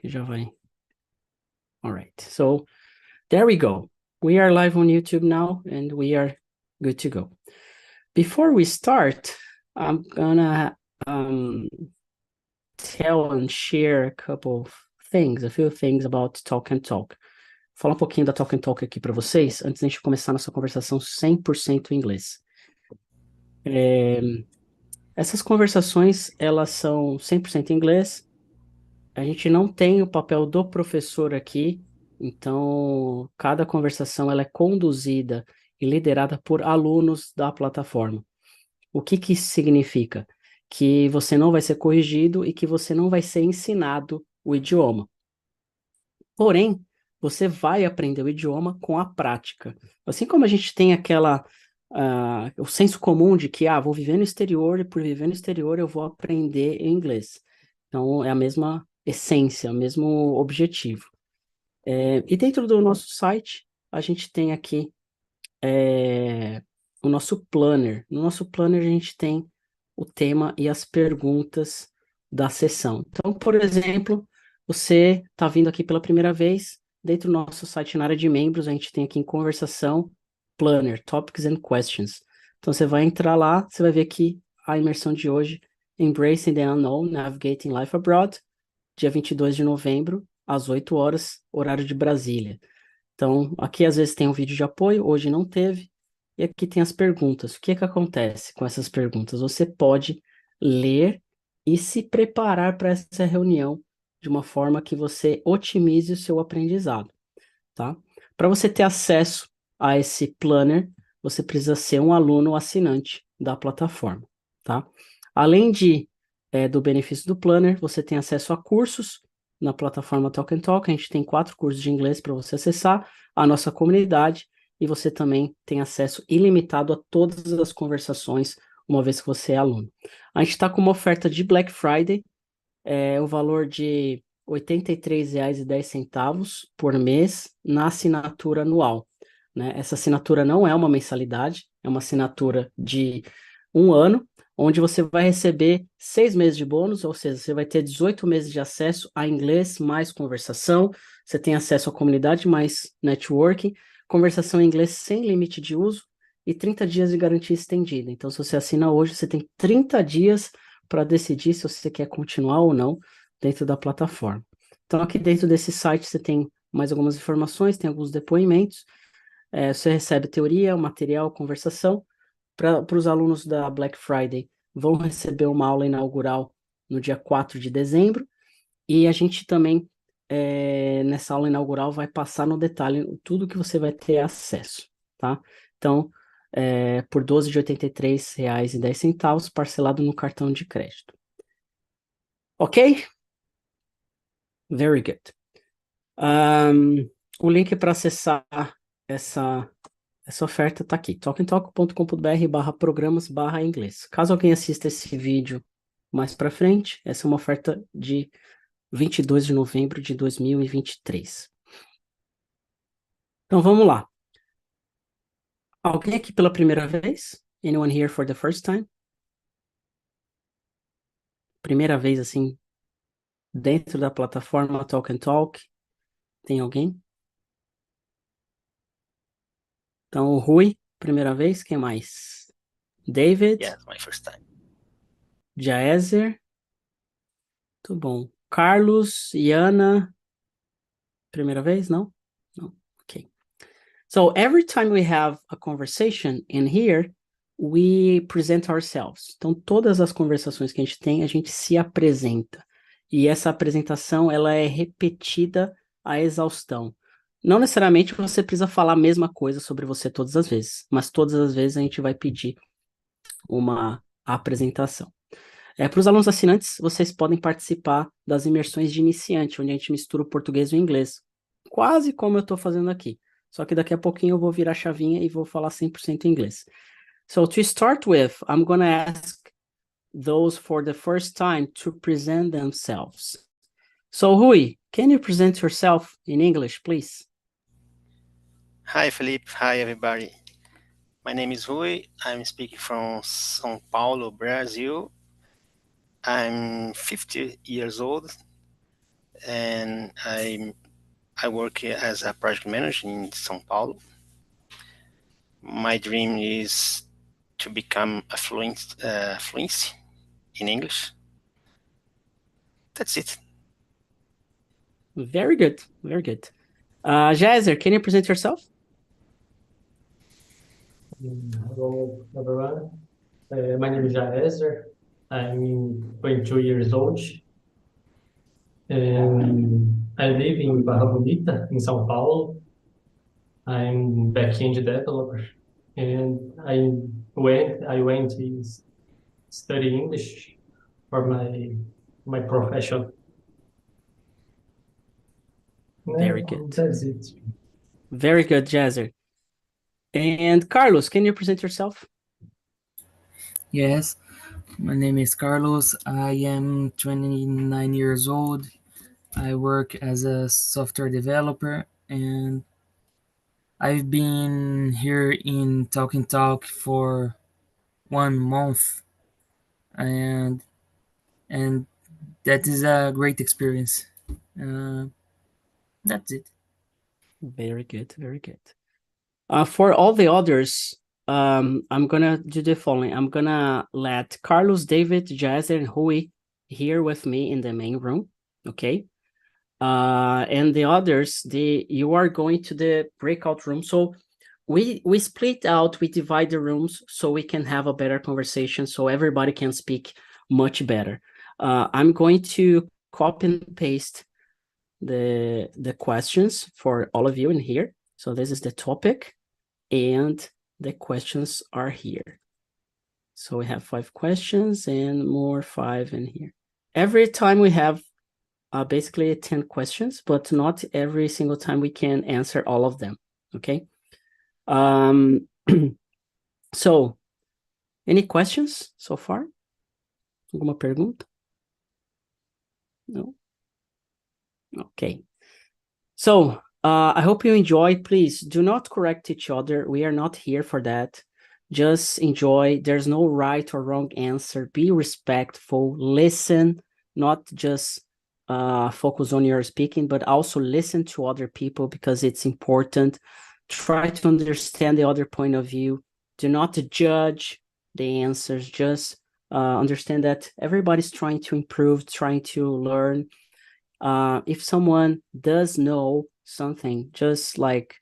que já vai. All right. So there we go. We are live on YouTube now, and we are good to go. Before we start, I'm gonna tell and share a couple of things, a few things about Talk and Talk. Falar um pouquinho da Talk and Talk aqui para vocês, antes da gente começar nossa conversação 100% em inglês. Essas conversações, elas são 100% em inglês. A gente não tem o papel do professor aqui, então cada conversação ela é conduzida e liderada por alunos da plataforma. O que que isso significa? Que você não vai ser corrigido e que você não vai ser ensinado o idioma. Porém, você vai aprender o idioma com a prática. Assim como a gente tem o senso comum de que, vou viver no exterior e por viver no exterior eu vou aprender inglês. Então, é a mesma essência, o mesmo objetivo. E dentro do nosso site, a gente tem aqui o nosso planner. No nosso planner, a gente tem o tema e as perguntas da sessão. Então, por exemplo, você está vindo aqui pela primeira vez, dentro do nosso site, na área de membros, a gente tem aqui em conversação, Planner, Topics and Questions. Então, você vai entrar lá, você vai ver que a imersão de hoje, Embracing the Unknown, Navigating Life Abroad, dia 22 de novembro, às 8 horas, horário de Brasília. Então, aqui às vezes tem um vídeo de apoio, hoje não teve, e aqui tem as perguntas. O que é que acontece com essas perguntas? Você pode ler e se preparar para essa reunião de uma forma que você otimize o seu aprendizado, tá? Para você ter acesso a esse planner, você precisa ser um aluno assinante da plataforma, tá? Além do benefício do planner, você tem acesso a cursos na plataforma Talk and Talk. A gente tem 4 cursos de inglês para você acessar a nossa comunidade e você também tem acesso ilimitado a todas as conversações, uma vez que você é aluno. A gente está com uma oferta de Black Friday, o valor de R$ 83,10 por mês na assinatura anual, né? Essa assinatura não é uma mensalidade, é uma assinatura de 1 ano, onde você vai receber 6 meses de bônus, ou seja, você vai ter 18 meses de acesso a inglês mais conversação, você tem acesso à comunidade mais networking, conversação em inglês sem limite de uso e 30 dias de garantia estendida. Então, se você assina hoje, você tem 30 dias para decidir se você quer continuar ou não dentro da plataforma. Então, aqui dentro desse site você tem mais algumas informações, tem alguns depoimentos, você recebe teoria, material, conversação. Para os alunos da Black Friday, vão receber uma aula inaugural no dia 4 de dezembro, e a gente também, nessa aula inaugural, vai passar no detalhe tudo que você vai ter acesso, tá? Então, por R$ 12 de R$ 83,10, parcelado no cartão de crédito. Ok? Very good. O link para acessar essa oferta está aqui, talkandtalk.com.br/programas/inglês. Caso alguém assista esse vídeo mais para frente, essa é uma oferta de 22 de novembro de 2023. Então vamos lá. Alguém aqui pela primeira vez? Anyone here for the first time? Primeira vez assim, dentro da plataforma Talk and Talk? Tem alguém? Então, o Rui, primeira vez, quem mais? David, Yes, my first time. Jaezer, tudo bom. Carlos, Iana, primeira vez? Não? Não, ok. So every time we have a conversation in here, we present ourselves. Então, todas as conversações que a gente se apresenta. E essa apresentação, ela é repetida à exaustão. Não necessariamente você precisa falar a mesma coisa sobre você todas as vezes, mas todas as vezes a gente vai pedir uma apresentação. Para os alunos assinantes, vocês podem participar das imersões de iniciante, onde a gente mistura o português e o inglês, quase como eu estou fazendo aqui. Só que daqui a pouquinho eu vou virar a chavinha e vou falar 100% inglês. So to start with, I'm going to ask those for the first time to present themselves. So Rui, can you present yourself in English, please? Hi, Felipe. Hi, everybody. My name is Rui. I'm speaking from São Paulo, Brazil. I'm 50 years old. and I work as a project manager in São Paulo. My dream is to become a fluency in English. That's it. Very good, very good. Jaezer, can you present yourself? Hello, everyone. My name is Jaezer. I'm 22 years old. And I live in Barra Bonita, in São Paulo. I'm back-end developer. And I went to study English for my profession. Very good. That's it. Very good, Jaezer. And Carlos, can you present yourself? Yes, my name is Carlos. I am 29 years old. I work as a software developer, and I've been here in Talking Talk for 1 month, and that is a great experience. That's it. Very good, very good. For all the others, I'm gonna do the following. I'm gonna let Carlos, David, Jaezer, and Rui here with me in the main room, okay? And the others, you are going to the breakout room. So we split out, we divide the rooms so we can have a better conversation, so everybody can speak much better. I'm going to copy and paste the questions for all of you in here. So this is the topic, and the questions are here. So we have 5 questions and more 5 in here. Every time we have basically 10 questions, but not every single time we can answer all of them, okay? So, any questions so far? Alguma pergunta? No? Okay. So, I hope you enjoyed. Please do not correct each other. We are not here for that. Just enjoy. There's no right or wrong answer. Be respectful. Listen, not just focus on your speaking, but also listen to other people because it's important. Try to understand the other point of view. Do not judge the answers. Just understand that everybody's trying to improve, trying to learn. If someone does know something, just like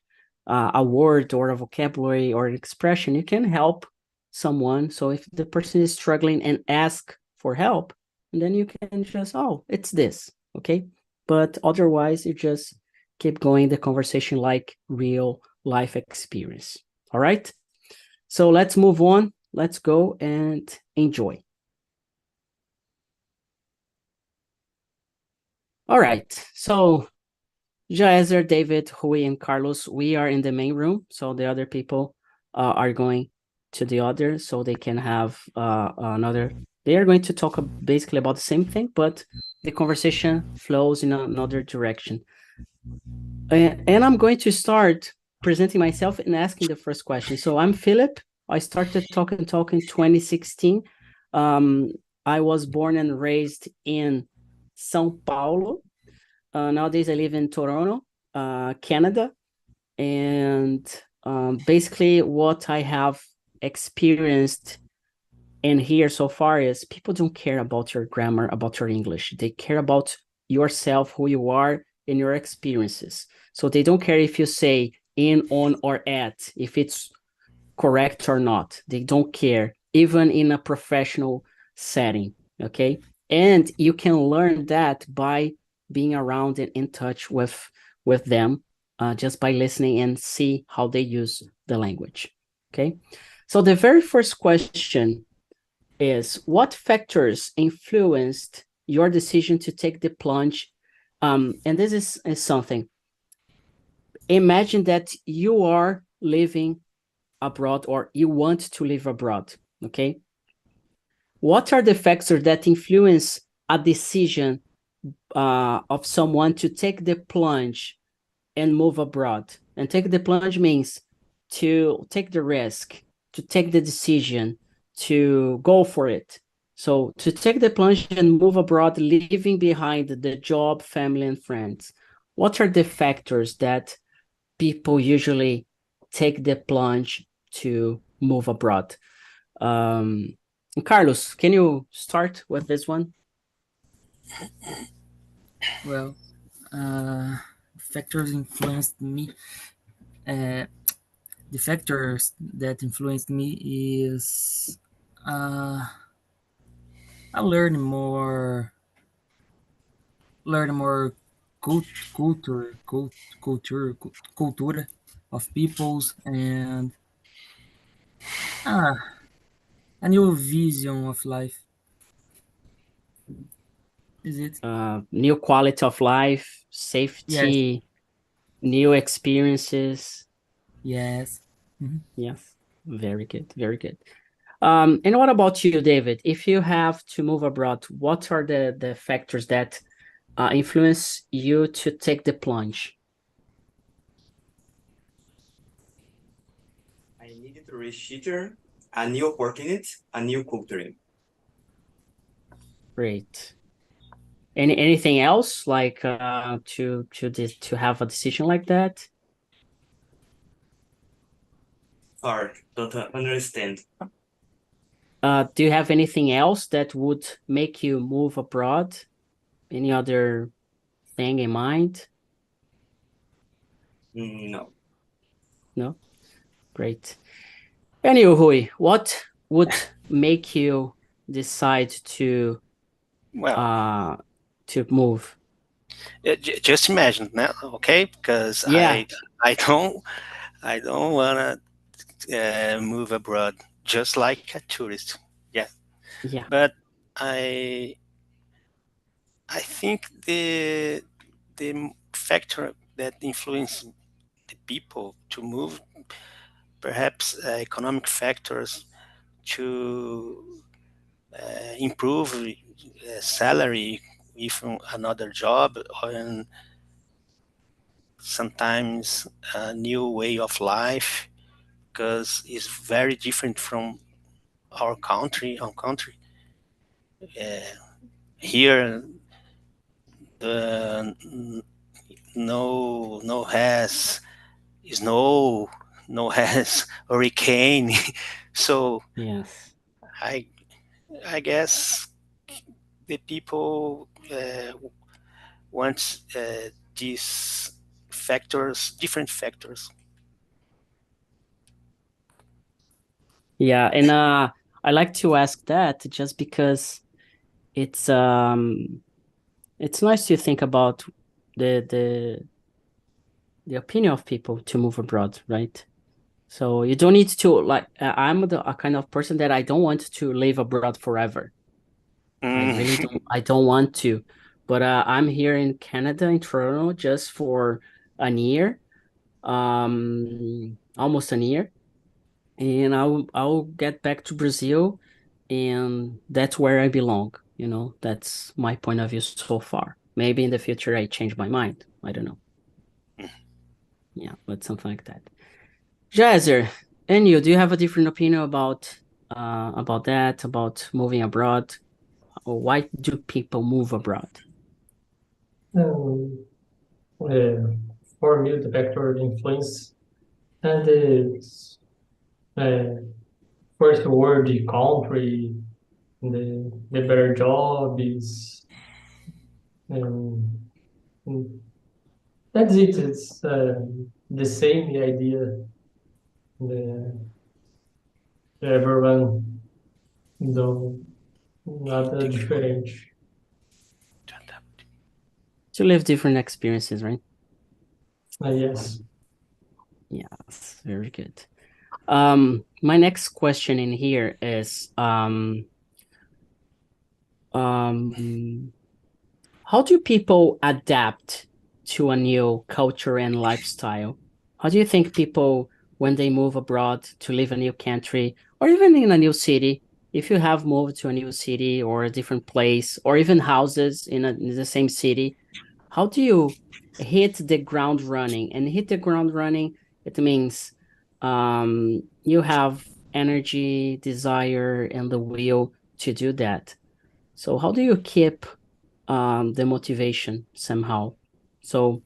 a word or a vocabulary or an expression, you can help someone. So if the person is struggling and ask for help, and then you can just, oh, it's this, okay? But otherwise, you just keep going the conversation like real life experience, all right? So let's move on. Let's go and enjoy. All right, so Jaezer, David, Rui, and Carlos, we are in the main room, so the other people are going to the other, so they can have another. They are going to talk basically about the same thing, but the conversation flows in another direction. And I'm going to start presenting myself and asking the first question. So I'm Philip. I started Talking Talk in 2016. I was born and raised in São Paulo. Nowadays, I live in Toronto, Canada. And basically what I have experienced in here so far is people don't care about your grammar, about your English. They care about yourself, who you are, and your experiences. So they don't care if you say in, on, or at, if it's correct or not. They don't care, even in a professional setting, okay? And you can learn that by being around and in touch with them, just by listening and see how they use the language, okay? So the very first question is, what factors influenced your decision to take the plunge? And this is something. Imagine that you are living abroad or you want to live abroad, okay? What are the factors that influence a decision of someone to take the plunge and move abroad? And take the plunge means to take the risk, to take the decision, to go for it. So to take the plunge and move abroad, leaving behind the job, family, and friends, what are the factors that people usually take the plunge to move abroad? Carlos, can you start with this one? Well, factors influenced me. The factors that influenced me is I learn more culture of peoples and uh, a new vision of life. Is it? New quality of life, Yes. safety, new experiences. Yes. Mhm. Yes, very good, very good. And what about you, David? If you have to move abroad, what are the factors that influence you to take the plunge? I needed to reach teacher, a new opportunity, a new culture. Great. Anything else like to have a decision like that? Hard, don't understand. Do you have anything else that would make you move abroad? Any other thing in mind? No. No? Great. Anyway, Rui, what would make you decide Well, to move? just imagine now, okay? Because Yeah, I don't wanna move abroad just like a tourist. Yeah, yeah, but I I think the factor that influence the people to move, perhaps economic factors to improve salary from another job, and sometimes a new way of life, because it's very different from our country. Here, the no has snow, no has hurricane. So yes. I I guess the people want these factors, different factors. Yeah, and I like to ask that just because it's it's nice to think about the the the opinion of people to move abroad, right? So you don't need to like I'm a kind of person that I don't want to live abroad forever. I really Mm. don't. I don't want to, but I'm here in Canada, in Toronto, just for an year, almost a year, and I'll get back to Brazil, and that's where I belong. You know, that's my point of view so far. Maybe in the future I change my mind. I don't know. Yeah, but something like that. Jazer, and you, do you have a different opinion about that, about moving abroad? Or why do people move abroad? Um, uh, for me, the factor influence and it's uh, first world country, the better job is, um, mm, that's it. It's the same idea. The everyone do nada diferente. To live different experiences, right? Yes. Yes, very good. My next question in here is how do people adapt to a new culture and lifestyle? How do you think people, when they move abroad to live a new country or even in a new city, if you have moved to a new city or a different place or even houses in the same city, how do you hit the ground running? And hit the ground running, it means you have energy, desire, and the will to do that. So how do you keep the motivation somehow? So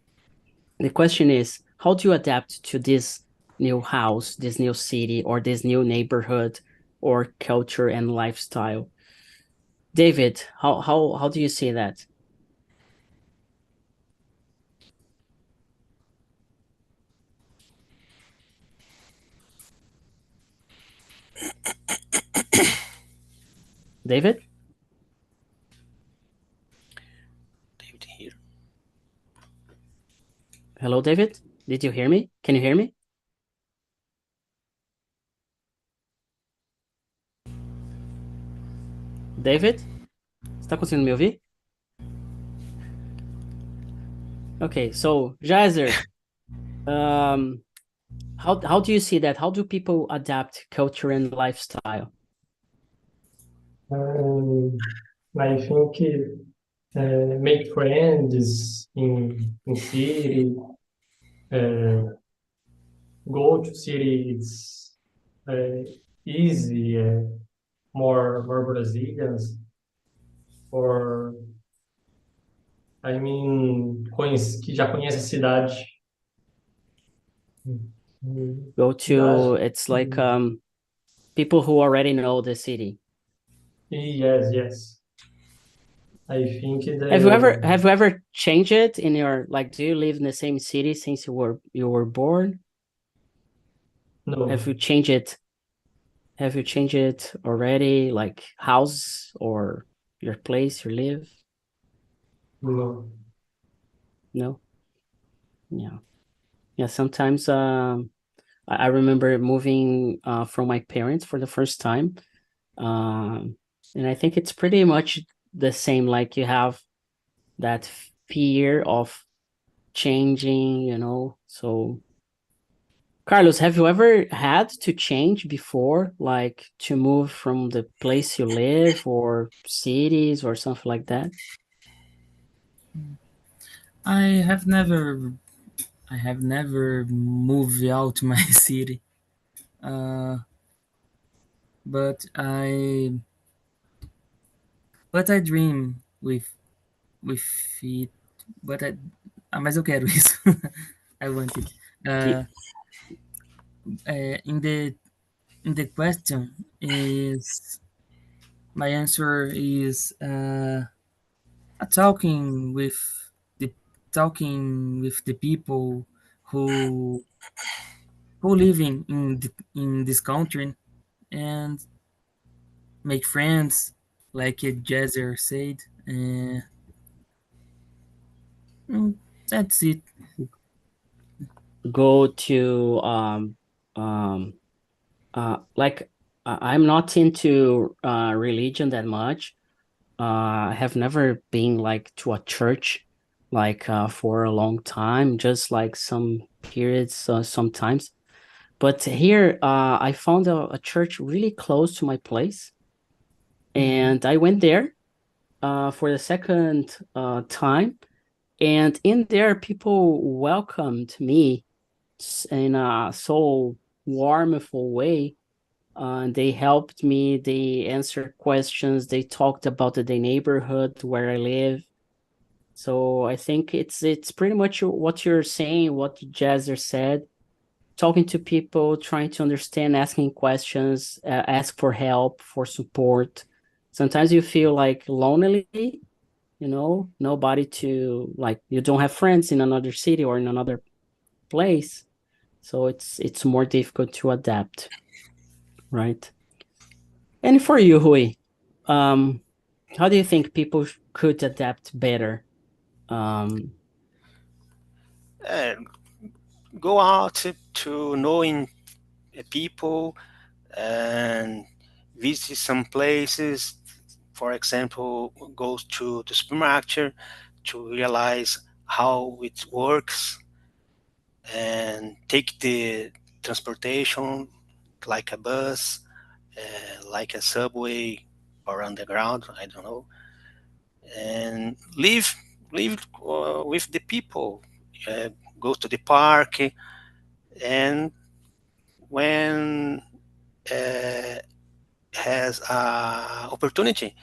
the question is, how do you adapt to this new house, this new city, or this new neighborhood, or culture and lifestyle? David, how do you see that? David? David here. Hello, David? Did you hear me? Can you hear me? David? Você tá conseguindo me ouvir? Okay, so Jazer, how do you see that? How do people adapt culture and lifestyle? I think make friends in city, go to city is easy, more Brazilians, or I mean, que já conhece a cidade. Go to, it's like people who already know the city. Yes. I think Have you ever changed it in your, like, do you live in the same city since you were born? No. Have you changed it already, like house or your place you live? No. No? Yeah, sometimes I remember moving from my parents for the first time. And I think it's pretty much the same, like you have that fear of changing, you know. So Carlos, have you ever had to change before, like to move from the place you live or cities or something like that? I have never moved out my city. But I dream with it. But mas eu quero isso. I want it. In the question is, my answer is talking with the people who living in this country, and make friends, like Jazzer said. That's it. Go to like I'm not into religion that much. I have never been like to a church like for a long time, just like some periods sometimes. But here I found a church really close to my place, and I went there for the second time, and in there people welcomed me in a so warmful way. They helped me, they answered questions, they talked about the neighborhood where I live. So I think it's pretty much what you're saying, what Jazzer said. Talking to people, trying to understand, asking questions, ask for help, for support. Sometimes you feel like lonely, you know, nobody to, like, you don't have friends in another city or in another place. So it's more difficult to adapt, right? And for you, Rui, how do you think people could adapt better? Go out to knowing people and visit some places. For example, go to the supermarket to realize how it works and take the transportation like a bus, like a subway or underground, I don't know, and live with the people. Go to the park, and when has opportunity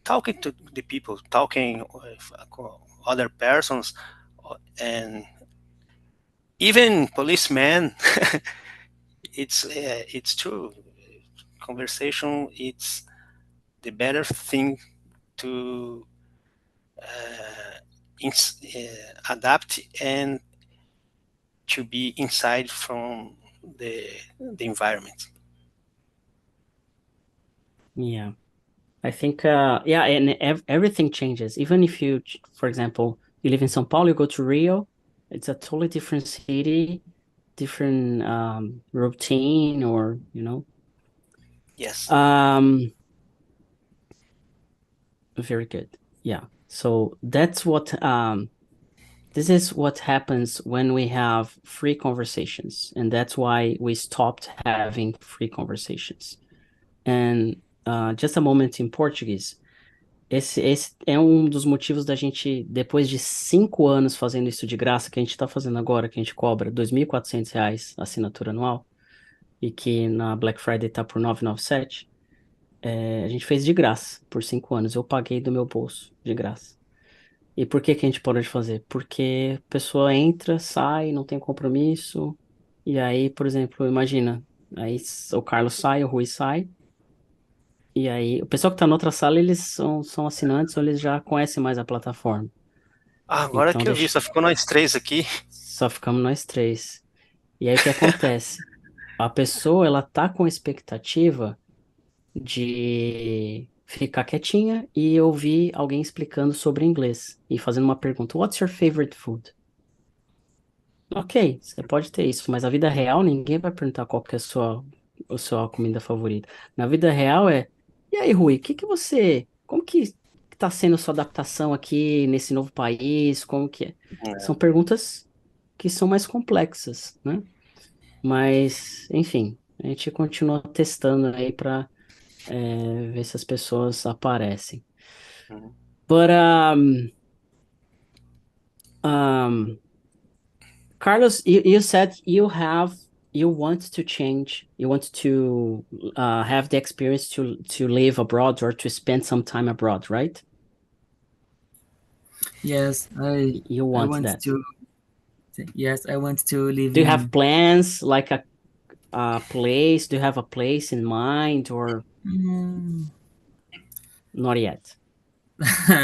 talking to the people, talking with other persons, and even policemen. It's true. Conversation, it's the better thing to adapt and to be inside from the environment. Yeah. I think, yeah, and everything changes. Even if you, for example, you live in São Paulo, you go to Rio, it's a totally different city, different routine, or, Yes. Very good. Yeah. So that's what, this is what happens when we have free conversations, and that's why we stopped having free conversations. And just a moment in Portuguese. Esse é um dos motivos da gente, depois de 5 anos fazendo isso de graça, que a gente está fazendo agora, que a gente cobra R$ 2.400 a assinatura anual, e que na Black Friday tá por 997, a gente fez de graça por 5 anos. Eu paguei do meu bolso de graça. E por que que a gente parou de fazer? Porque a pessoa entra, sai, não tem compromisso, e aí, por exemplo, imagina, aí o Carlos sai, o Rui sai, e aí o pessoal que tá na outra sala, eles são assinantes ou eles já conhecem mais a plataforma. Agora Então que eu vi, só ficou nós três aqui. só ficamos nós três. E aí o que acontece? A pessoa, ela tá com expectativa de ficar quietinha e ouvir alguém explicando sobre inglês e fazendo uma pergunta: What's your favorite food? Ok, você pode ter isso, mas a vida real ninguém vai perguntar qual que é a sua comida favorita. Na vida real e aí, Rui, como que tá sendo a sua adaptação aqui nesse novo país? Como que é? São perguntas que são mais complexas, né? Mas, enfim, a gente continua testando aí pra ver se as pessoas aparecem. Uhum. But, um, Carlos, you said you want to change, you want to have the experience to live abroad or to spend some time abroad, right? Yes, You I want want that. to. Yes, I want to live Do you have in. plans like a place? Do you have a place in mind or Mm, not yet?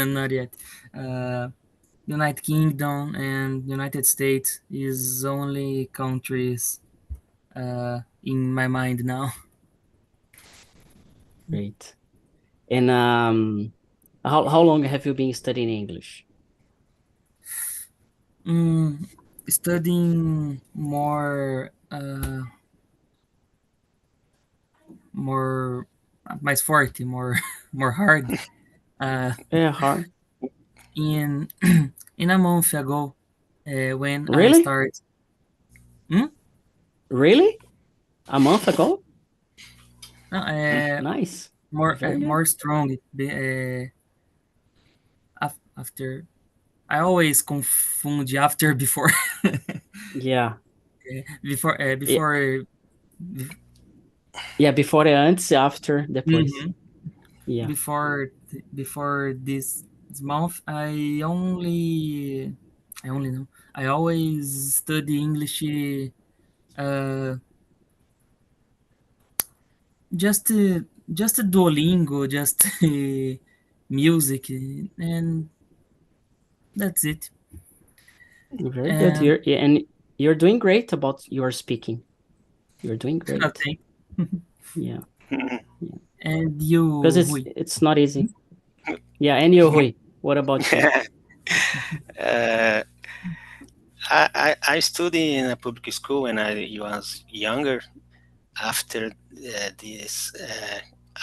not yet. United Kingdom and United States is only countries in my mind now. Great. And how long have you been studying English? Studying more mais forte, more more hard. Yeah, hard. In in a month ago, when I Really? start. Really? A month ago? No, Nice. more Very good. more strong. After I always confunde after before. Yeah. before Yeah, before yeah, before e antes, after, depois. Mhm. Yeah. before this month, I only know I always study English, uh just just Duolingo, just music, and that's it. Very good. And You're doing great about your speaking. You're doing great. nothing. Yeah. And Because you, it's Rui? it's not easy. Yeah, and you, Rui, what about you? uh, I studied in a public school when I was younger. After this,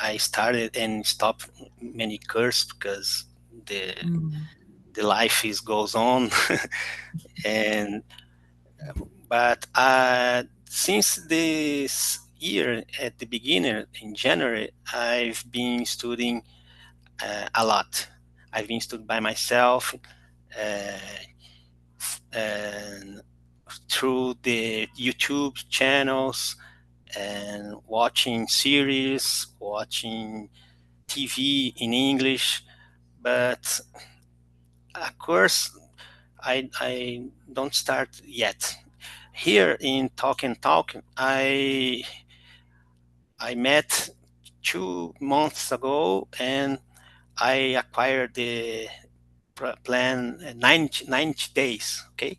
I started and stopped many courses because the Mm, the life goes on. And but since this year, at the beginning in January, I've been studying a lot. I've been studying by myself, and through the YouTube channels, and watching series, watching TV in English. But of course, I don't start yet. Here in Talk and Talk, I met 2 months ago, and I acquired the plan 90 days, okay,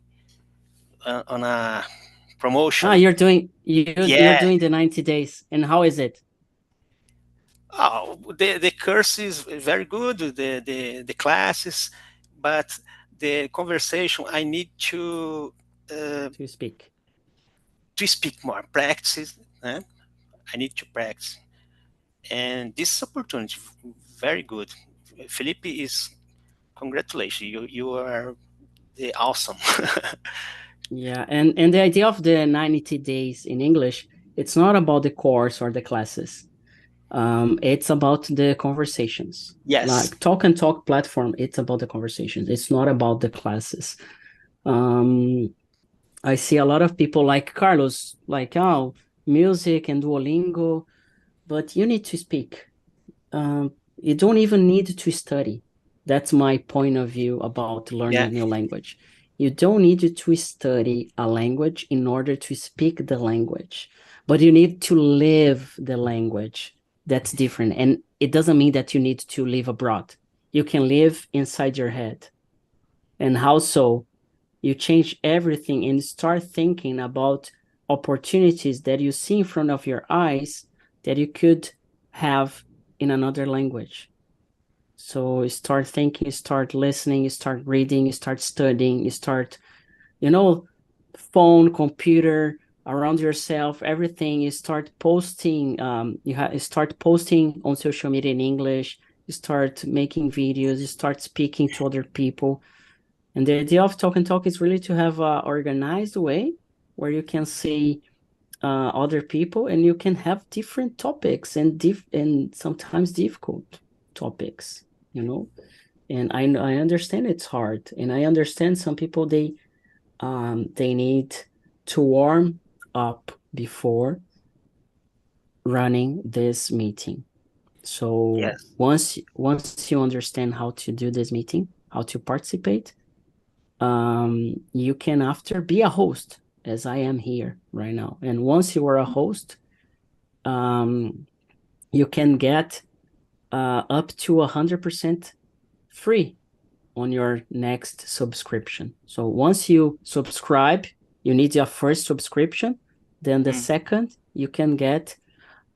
on a promotion. You're doing you're Yeah. doing the 90 days, and how is it? Oh, the course is very good, the classes, but the conversation I need To speak. to speak more, practice. I need to practice, and this opportunity very good. Felipe is congratulations. You are the awesome. Yeah, and the idea of the 90 days in English, it's not about the course or the classes. It's about the conversations. Yes. Like Talk and Talk platform, it's about the conversations. It's not about the classes. I see a lot of people like Carlos, like, oh, music and Duolingo, but you need to speak. You don't even need to study. That's my point of view about learning Yeah. a new language. You don't need to study a language in order to speak the language, but you need to live the language. That's different. And it doesn't mean that you need to live abroad. You can live inside your head. And how so? You change everything and start thinking about opportunities that you see in front of your eyes that you could have in another language. So you start thinking, you start listening, you start reading, you start studying, you start, phone, computer, around yourself, everything. You start posting, you start posting on social media in English, you start making videos, you start speaking to other people. And the idea of Talk and Talk is really to have an organized way where you can see other people and you can have different topics and sometimes difficult topics, And I understand it's hard, and I understand some people they need to warm up before running this meeting. So Yes. once you understand how to do this meeting, how to participate, you can after be a host, as I am here right now. And once you are a host, you can get up to 100% free on your next subscription. So once you subscribe, you need your first subscription. Then the second, you can get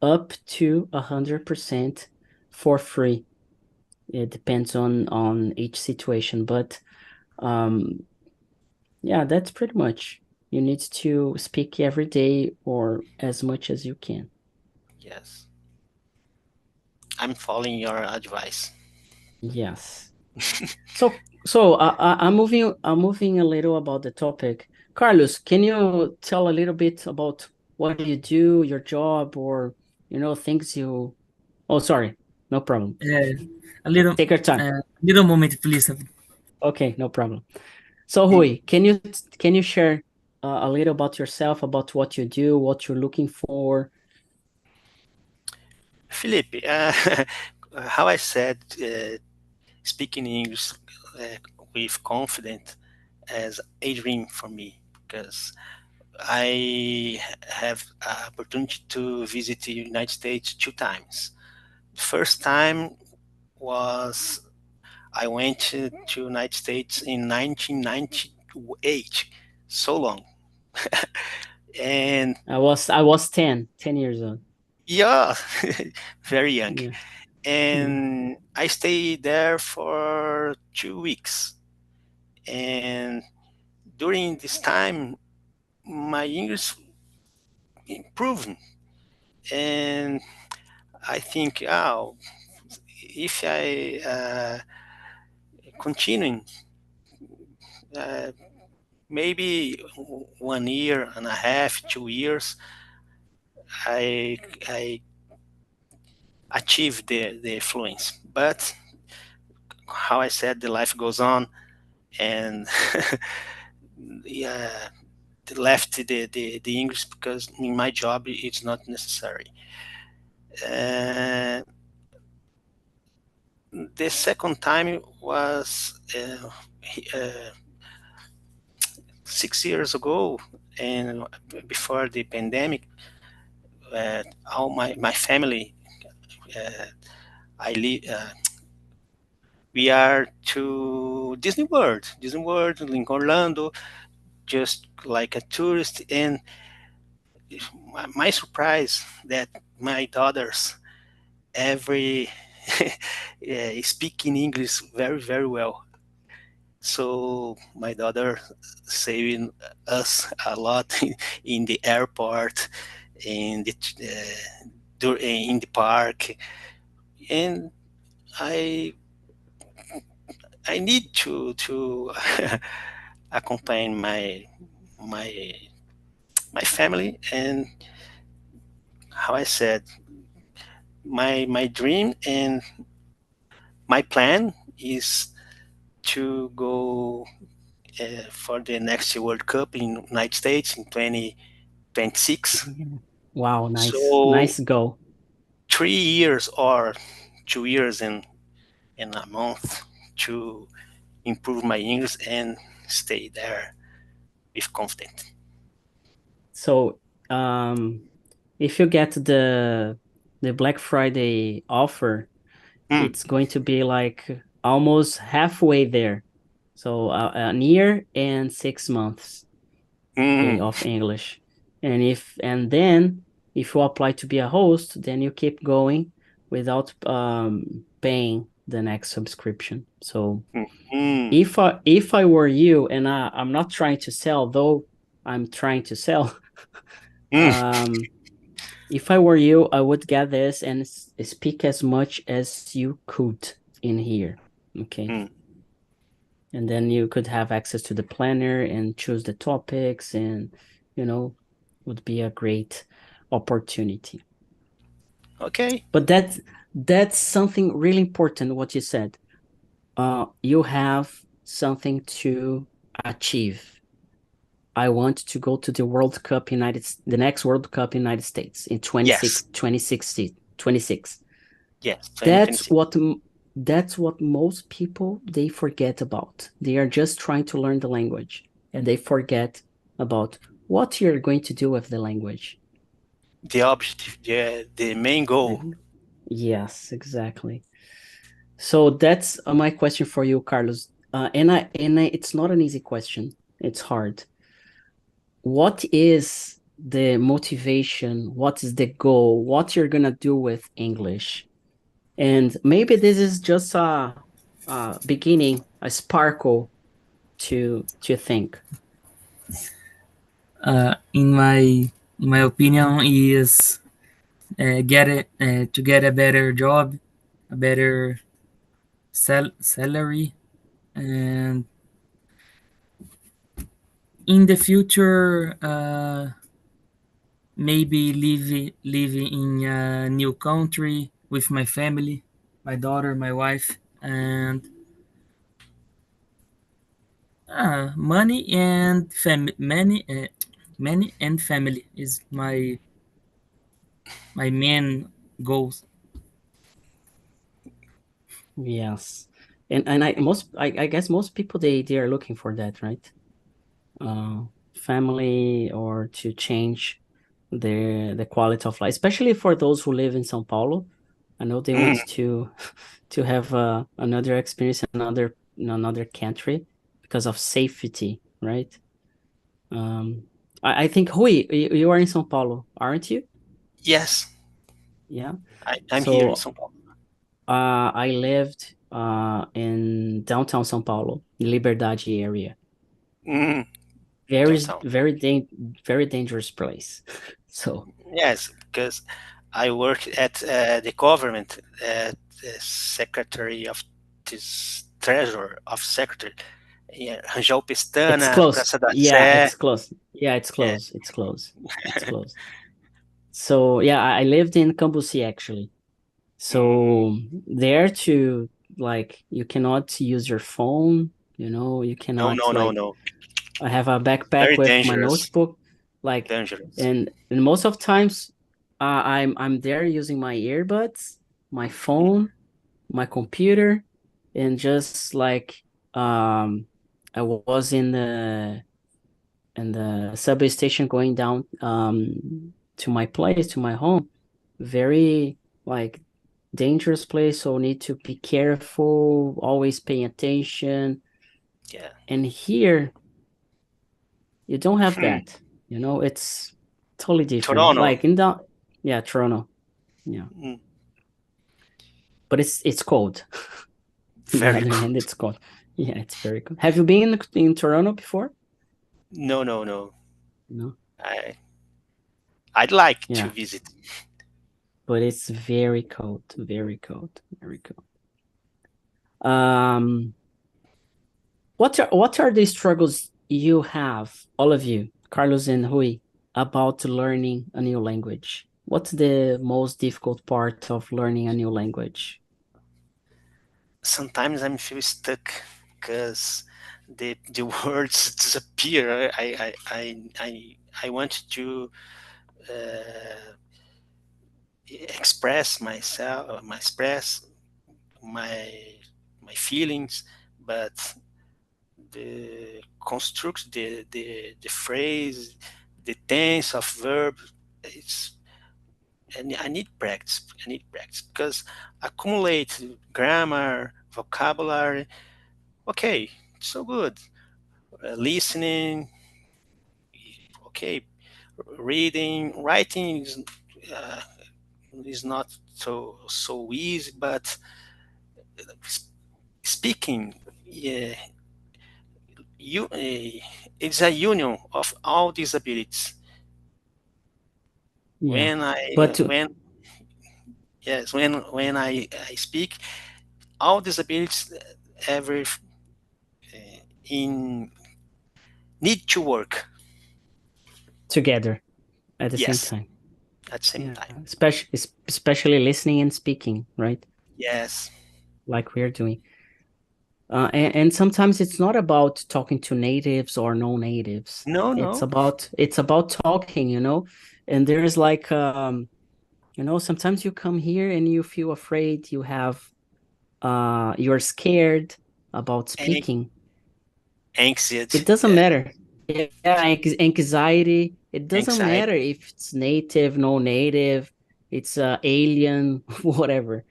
up to 100% for free. It depends on each situation, but yeah, that's pretty much. You need to speak every day or as much as you can. Yes. I'm following your advice. Yes. So I'm moving a little about the topic. Carlos, can you tell a little bit about what you do, your job, or things you? Oh, sorry, no problem. A little, Take your time. little moment, please. Okay, no problem. So Rui, can you share a little about yourself, about what you do, what you're looking for? Felipe, how I said, speaking English with confidence as a dream for me, because I have an opportunity to visit the United States 2 times. The first time was I went to United States in 1998, so long. And I was 10 years old. yeah, very young. Yeah. And I stayed there for 2 weeks. And during this time, my English improved. And I think, oh, if I continue, maybe 1 year and a half, 2 years, I achieve the fluence. But how I said, the life goes on, and yeah, left the English because in my job it's not necessary. The second time was 6 years ago, and before the pandemic. All my family, I live. We are to Disney World in Orlando, just like a tourist. And my surprise that my daughters every speaking English very very well. So my daughter saving us a lot in the airport, in the park, and I I need to accompany my my family. And how I said, my dream and my plan is to go for the next World Cup in United States in 2026. Wow, nice, So nice goal. 3 years or 2 years in a month to improve my English and stay there with confidence. So, if you get the Black Friday offer, it's going to be like almost halfway there. So a year and 6 months, okay, of English. And then if you apply to be a host, then you keep going without paying the next subscription. So if I were you, and I'm not trying to sell, though I'm trying to sell. If I were you, I would get this and speak as much as you could in here, okay? And then you could have access to the planner and choose the topics, and would be a great opportunity. Okay. But that's something really important, what you said. You have something to achieve. I want to go to the World Cup the next World Cup United States in 2026. Yes. That's what most people, they forget about. They are just trying to learn the language, and they forget about what you're going to do with the language. The objective, the main goal. Yes, exactly. So that's my question for you, Carlos. And it's not an easy question. It's hard. What is the motivation? What is the goal? What you're gonna do with English? And maybe this is just a beginning, a sparkle to think. In my opinion, is to get a better job, a better salary, and in the future, maybe live in a new country with my family, my daughter, my wife, and money and money and family is my main goals. Yes, and I guess most people, they are looking for that, right? Family, or to change the quality of life, especially for those who live in São Paulo. I know they want to have another experience in another country because of safety, right? I think, Rui, you are in São Paulo, aren't you? Yes. Yeah. I'm here in São Paulo. I lived in downtown São Paulo, Liberdade area. Very dangerous place. So yes, because I work at the government, at the Secretary of this Treasurer of Secretary. Yeah, Rangel Pestana, it's close. Praça da Yeah, Sé. it's close. Yeah, it's close. It's close. It's close. So yeah, I lived in Cambuci actually. So there to, like, you cannot use your phone, you cannot. No. I have a backpack Very with my dangerous. notebook, like, Dangerous. and most of times, I'm there using my earbuds, my phone, my computer, and just like I was in the subway station going down to my place, to my home. Very like dangerous place, so need to be careful, always paying attention. Yeah. And here you don't have that. You know, it's totally different. Toronto. Like in the yeah, Toronto. Yeah. Mm, But it's cold. On the very other hand, good. it's cold. Yeah, it's very cold. Have you been in Toronto before? No. No. I'd like to Yeah, visit. but it's very cold, very cold, very cold. Um, what are the struggles you have, all of you, Carlos and Rui, about learning a new language? What's the most difficult part of learning a new language? Sometimes I feel stuck because the words disappear. I want to uh, express myself, express my my feelings, but the construct, the phrase, the tense of verb, it's and I need practice. I need practice because accumulate grammar, vocabulary. Okay, so good. Listening, okay. Reading, writing uh, is not so easy, but speaking, yeah, it's a union of all these abilities. Yeah, When I but to, when yes when I speak, all these abilities every in need to work. together at the same Yes, time. at the same Yeah, time. especially listening and speaking, right? Yes. Like we're doing. And sometimes it's not about talking to natives or no-natives. No, It's no. about talking, you know. And there's like you know, sometimes you come here and you feel afraid, you're scared about An- speaking. It Anxiety. doesn't Yeah. matter. Yeah, anxiety. It doesn't matter Anxiety. if it's native, no native, it's alien, whatever.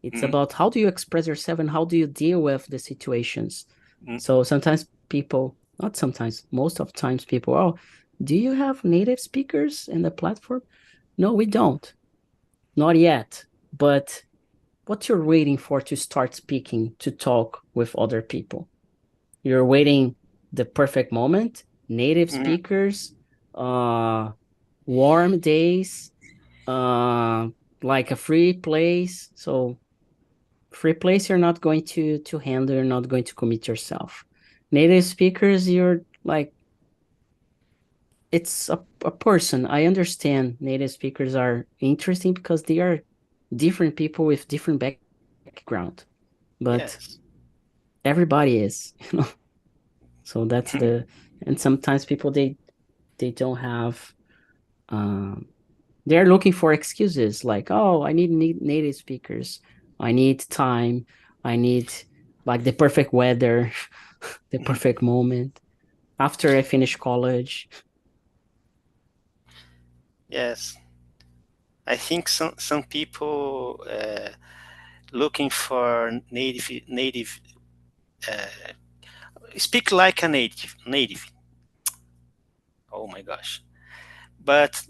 It's Mm, about how do you express yourself and how do you deal with the situations. mm, So sometimes people, not sometimes, most of times people, oh, do you have native speakers in the platform? No, we don't. Not yet. But what you're waiting for to start speaking, to talk with other people? You're waiting the perfect moment, native mm. speakers, uh, warm days, uh, like a free place. So free place, you're not going to handle, you're not going to commit yourself. Native speakers, you're like, it's a person. I understand native speakers are interesting because they are different people with different background, but Yes. everybody is, you know. So that's and sometimes people they don't have um they're looking for excuses like, oh, I need native speakers, I need time, I need like the perfect weather, the perfect moment after I finish college. Yes. I think some people looking for native uh, speak like a native. Oh my gosh! But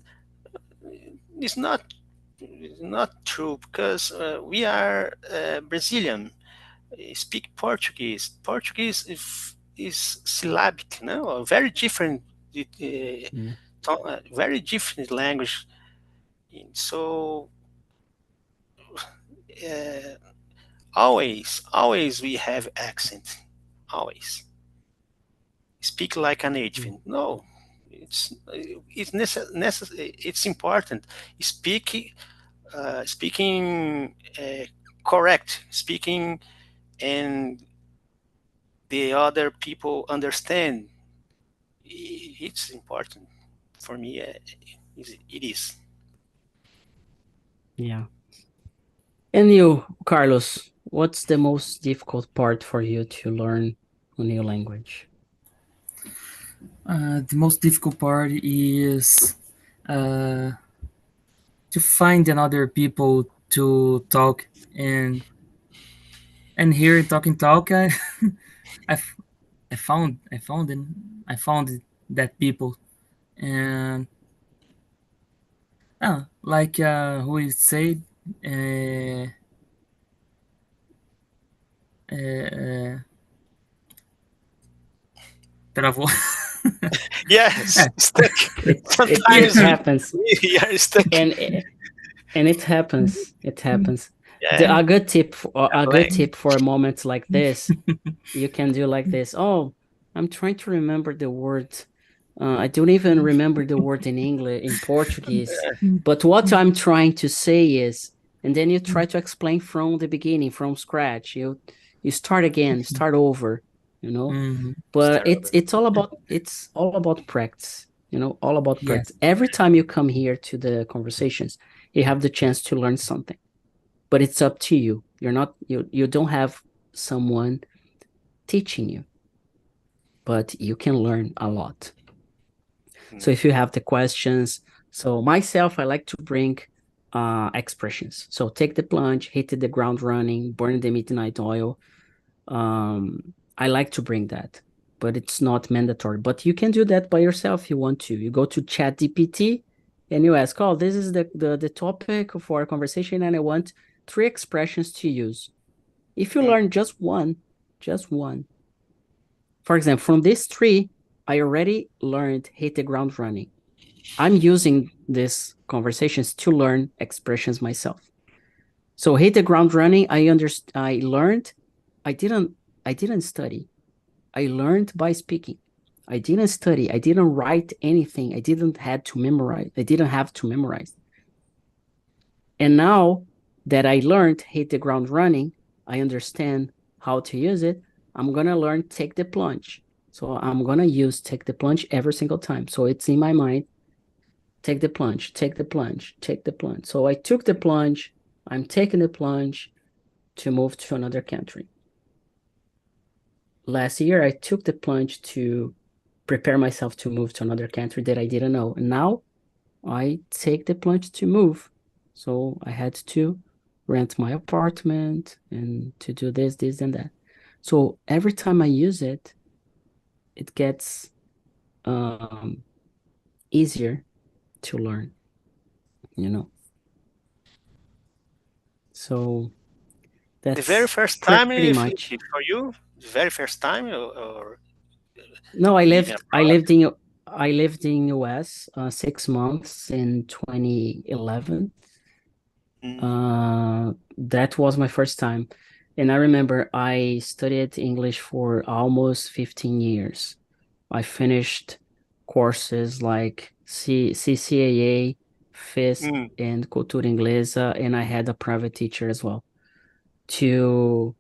it's not true because we are Brazilian. Speak Portuguese. Portuguese is syllabic, no, very different. Yeah. Very different language. So uh, always we have accent. Always speak like a native. No, it's important. Speak speaking correct. Speaking and the other people understand it's important for me. It is. Yeah. And you, Carlos, what's the most difficult part for you to learn a new language? The most difficult part is uh, to find another people to talk and here talk. I, f- I found that people and like who is said uh, uh, travou. Yes, Yeah, stuck. It Sometimes yeah, happens, we are stuck. and it happens. It happens. Yeah, A good like tip for moments like this, you can do like this. Oh, I'm trying to remember the word. I don't even remember the word in English, in Portuguese. But what I'm trying to say is, and then you try to explain from the beginning, from scratch. You start again, start over, you know. mhm, But start over. it's all about practice, you know, all about yes, practice. Every time you come here to the conversations, you have the chance to learn something. But it's up to you. You don't have someone teaching you, but you can learn a lot. So if you have the questions, so myself, I like to bring expressions. So take the plunge, hit the ground running, burn the midnight oil. I like to bring that, but it's not mandatory. But you can do that by yourself if you want to. You go to ChatGPT and you ask, oh, this is the topic for our conversation, and I want 3 expressions to use. If you learn just one, for example, from these 3, I already learned hit the ground running. I'm using these conversations to learn expressions myself. So hit the ground running. I learned. I didn't study. I learned by speaking. I didn't study. I didn't write anything. I didn't have to memorize. And now that I learned hit the ground running, I understand how to use it. I'm gonna learn take the plunge. So I'm gonna use take the plunge every single time. So it's in my mind. Take the plunge, take the plunge, take the plunge. So I took the plunge. I'm taking the plunge to move to another country. Last year, I took the plunge to prepare myself to move to another country that I didn't know. And now I take the plunge to move. So I had to rent my apartment and to do this, and that. So every time I use it, it gets easier to learn, you know. So The very that's first time, pretty if much. for you, the very first time, or No, living abroad. I lived in US 6 months in 2011. That was my first time. And I remember I studied English for almost 15 years. I finished courses like CCAA, FISP, Mm, and Cultura Inglesa, and I had a private teacher as well to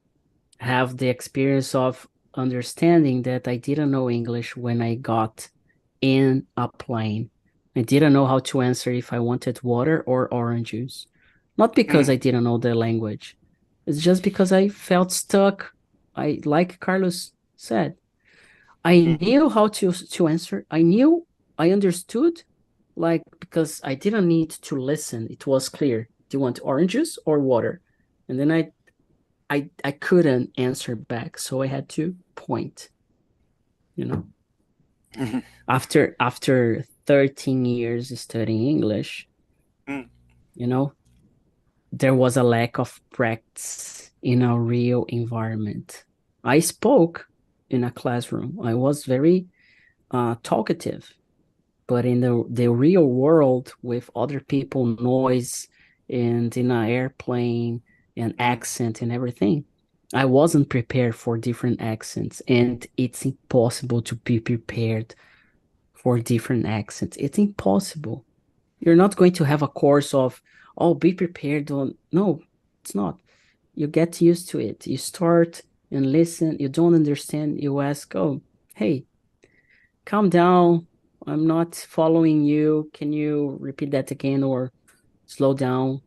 have the experience of understanding that I didn't know English when I got in a plane. I didn't know how to answer if I wanted water or orange juice. Not because I didn't know the language. It's just because I felt stuck. Like Carlos said, I knew how to answer. I understood, like because I didn't need to listen. It was clear. Do you want orange juice or water? And then I couldn't answer back, so I had to point, you know. mhm, After 13 years studying English, mm, you know, there was a lack of practice in a real environment. I spoke in a classroom. I was very talkative, but in the real world with other people, noise, and in an airplane and accent and everything, I wasn't prepared for different accents, and it's impossible to be prepared for different accents. It's impossible. You're not going to have a course of, oh, be prepared on. No, it's not. You get used to it. You start and listen. You don't understand. You ask, oh, hey, calm down. I'm not following you. Can you repeat that again or slow down?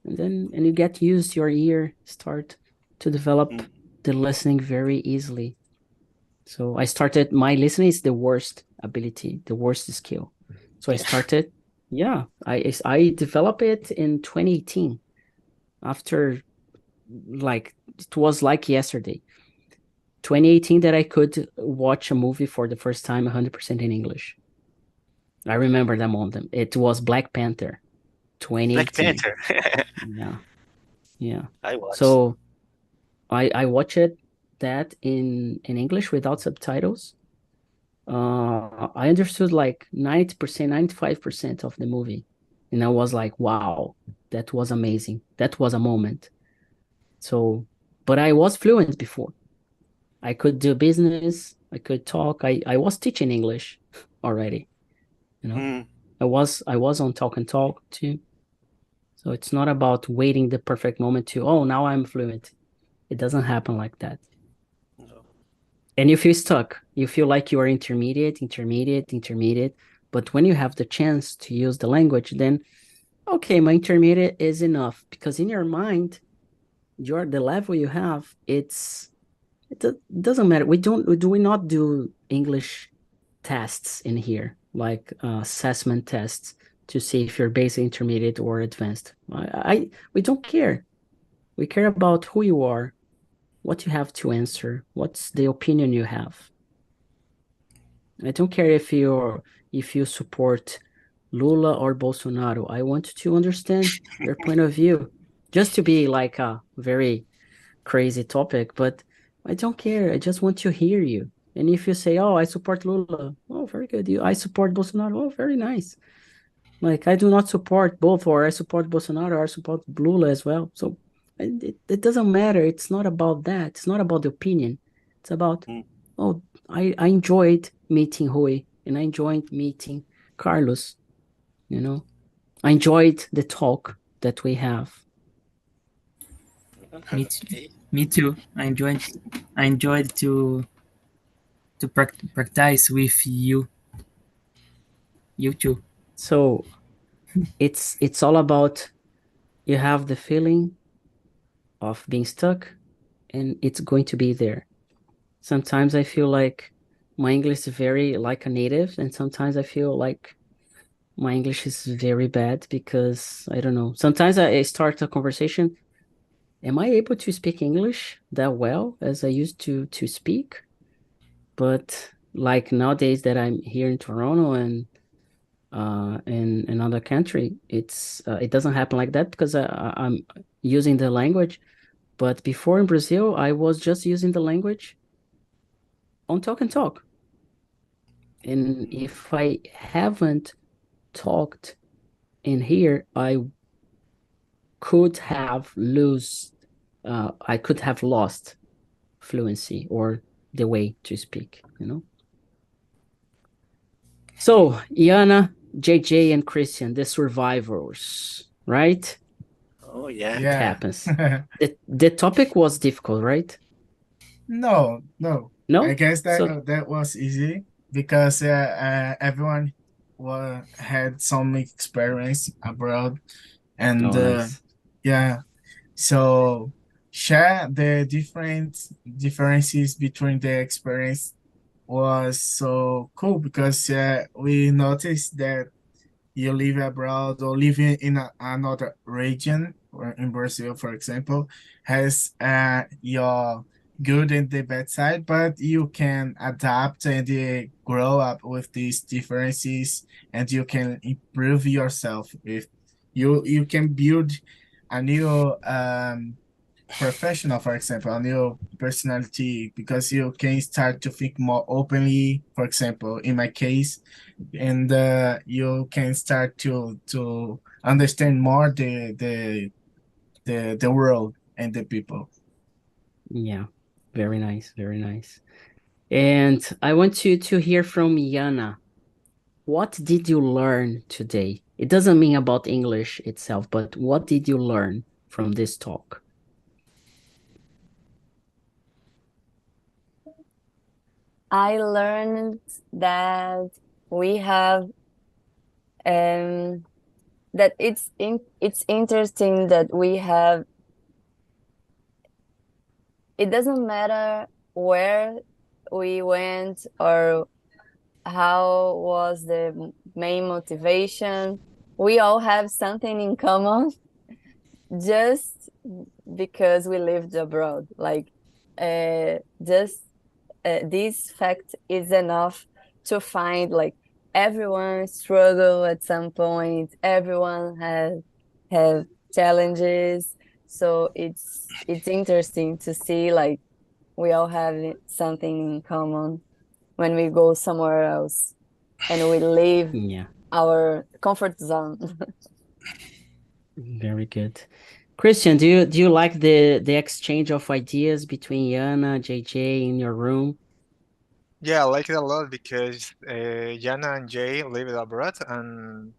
And you get used, your ear start to develop the listening very easily. So I started, my listening is the worst ability, the worst skill. So I started, I developed it in 2018 after, like, it was like yesterday. 2018 that I could watch a movie for the first time 100% in English. I remember that moment. It was Black Panther, Black 2018. Panther. Yeah. I watched. So I watched that in English without subtitles. I understood like 90%, 95% of the movie. And I was like, wow, that was amazing. That was a moment. So, but I was fluent before. I could do business. I could talk. I was teaching English already. I was on Talk and Talk too. So it's not about waiting the perfect moment to, oh, now I'm fluent. It doesn't happen like that. No. And you feel stuck. You feel like you are intermediate. But when you have the chance to use the language, then, okay, my intermediate is enough. Because in your mind, the level you have, it doesn't matter. We not do English tests in here, like assessment tests to see if you're basic, intermediate, or advanced. We don't care. We care about who you are, what you have to answer, what's the opinion you have. I don't care if you support Lula or Bolsonaro. I want to understand your point of view. Just to be like a very crazy topic, but I don't care. I just want to hear you. And if you say, "Oh, I support Lula," oh, very good. I support Bolsonaro. Oh, very nice. Like, I do not support both, or I support Bolsonaro, or I support Lula as well. So it doesn't matter. It's not about that. It's not about the opinion. It's about, oh, I enjoyed meeting Rui, and I enjoyed meeting Carlos. I enjoyed the talk that we have. Me too. I enjoyed to practice with you. You too. So it's all about, you have the feeling of being stuck, and it's going to be there. Sometimes I feel like my English is very like a native, and sometimes I feel like my English is very bad because I don't know. Sometimes I start a conversation. Am I able to speak English that well as I used to speak? But like nowadays that I'm here in Toronto and in another country, it doesn't happen like that because I'm using the language. But before in Brazil, I was just using the language on Talk and Talk. And if I haven't talked in here, I could have lost fluency or the way to speak, So, Iana, JJ, and Christian, the survivors, right? Oh yeah. It happens. The topic was difficult, right? No. No? I guess So, that was easy because everyone had some experience abroad, and nice. yeah, so share the differences between the experience was so cool because we noticed that you live abroad or living in another region, or in Brazil, for example, has your good and the bad side, but you can adapt and grow up with these differences, and you can improve yourself. If you can build a new professional, for example, a new personality, because you can start to think more openly, for example, in my case, and you can start to understand more the world and the people. Yeah, very nice, very nice. And I want to hear from Iana. What did you learn today? It doesn't mean about English itself, but what did you learn from this talk? I learned that we have that it's interesting that we have. It doesn't matter where we went or how was the main motivation. We all have something in common just because we lived abroad. Like, just this fact is enough to find like everyone struggle at some point. Everyone have challenges. So it's interesting to see like we all have something in common when we go somewhere else and we leave Yeah, our comfort zone. very good. Christian, do you like the exchange of ideas between Yana, JJ in your room? Yeah, I like it a lot because Jana and Jay lived abroad, and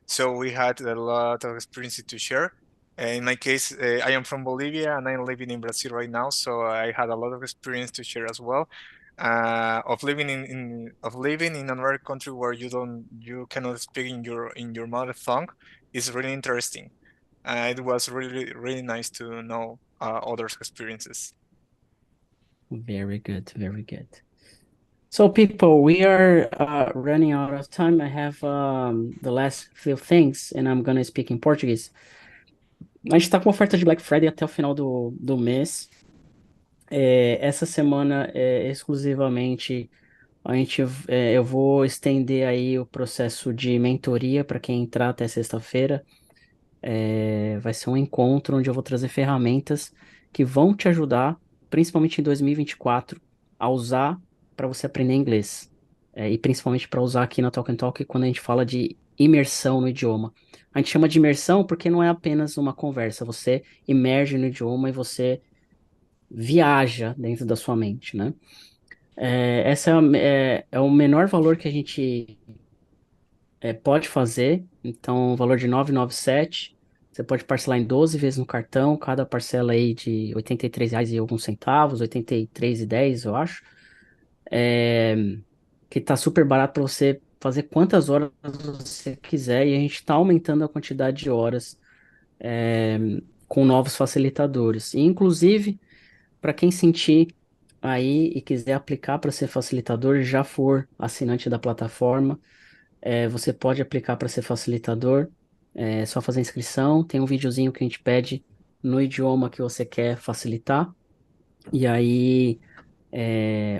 so we had a lot of experiences to share. In my case, I am from Bolivia and I'm living in Brazil right now, so I had a lot of experience to share as well. Of living in another country where you cannot speak in your mother tongue is really interesting. It was really nice to know others' experiences. Very good, very good. So, people, we are running out of time. I have the last few things, and I'm gonna speak in Portuguese. A gente tá com oferta de Black Friday até o final do mês. Essa semana, exclusivamente, eu vou estender aí o processo de mentoria para quem entrar até sexta-feira. Vai ser um encontro onde eu vou trazer ferramentas que vão te ajudar, principalmente em 2024, a usar para você aprender inglês. E principalmente para usar aqui na Talk and Talk quando a gente fala de imersão no idioma. A gente chama de imersão porque não é apenas uma conversa, você imerge no idioma e você viaja dentro da sua mente, né? Essa é o menor valor que a gente pode fazer, então o valor de 997, você pode parcelar em 12 vezes no cartão, cada parcela aí de R$ 83 e alguns centavos, 83,10 eu acho, que tá super barato para você fazer quantas horas você quiser, e a gente tá aumentando a quantidade de horas com novos facilitadores. E, inclusive, para quem sentir aí e quiser aplicar para ser facilitador, já for assinante da plataforma, você pode aplicar para ser facilitador. É só fazer inscrição. Tem um videozinho que a gente pede no idioma que você quer facilitar. E aí,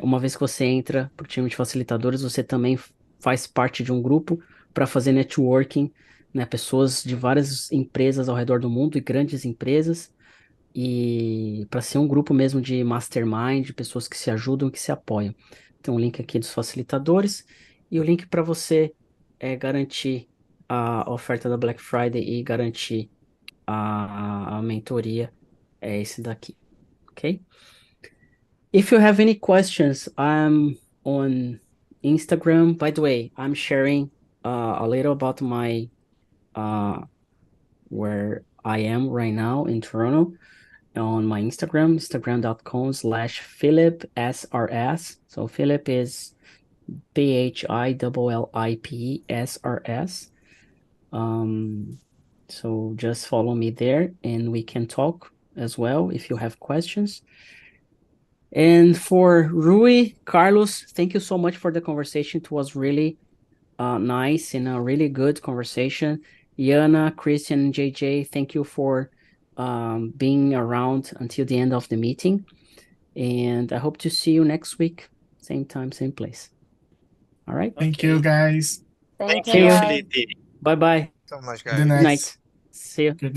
uma vez que você entra para o time de facilitadores, você também faz parte de um grupo para fazer networking, né? Pessoas de várias empresas ao redor do mundo e grandes empresas. E para ser um grupo mesmo de mastermind, de pessoas que se ajudam, que se apoiam. Tem um link aqui dos facilitadores e o link para você garantir a oferta da Black Friday e garantir a mentoria é esse daqui, ok? If you have any questions, I'm on Instagram. By the way, I'm sharing a little about my where I am right now in Toronto on my Instagram, instagram.com/PhilipSRS. So Philip is PhilipSRS. So just follow me there and we can talk as well if you have questions. And for Rui, Carlos, thank you so much for the conversation. It was really nice and a really good conversation. Yana, Christian, and JJ, thank you for being around until the end of the meeting. And I hope to see you next week. Same time, same place. All right. Thank you, guys. Thank Thank you, you. Felipe. Bye-bye. So much, Good guys. Good night. night. See you. Good night.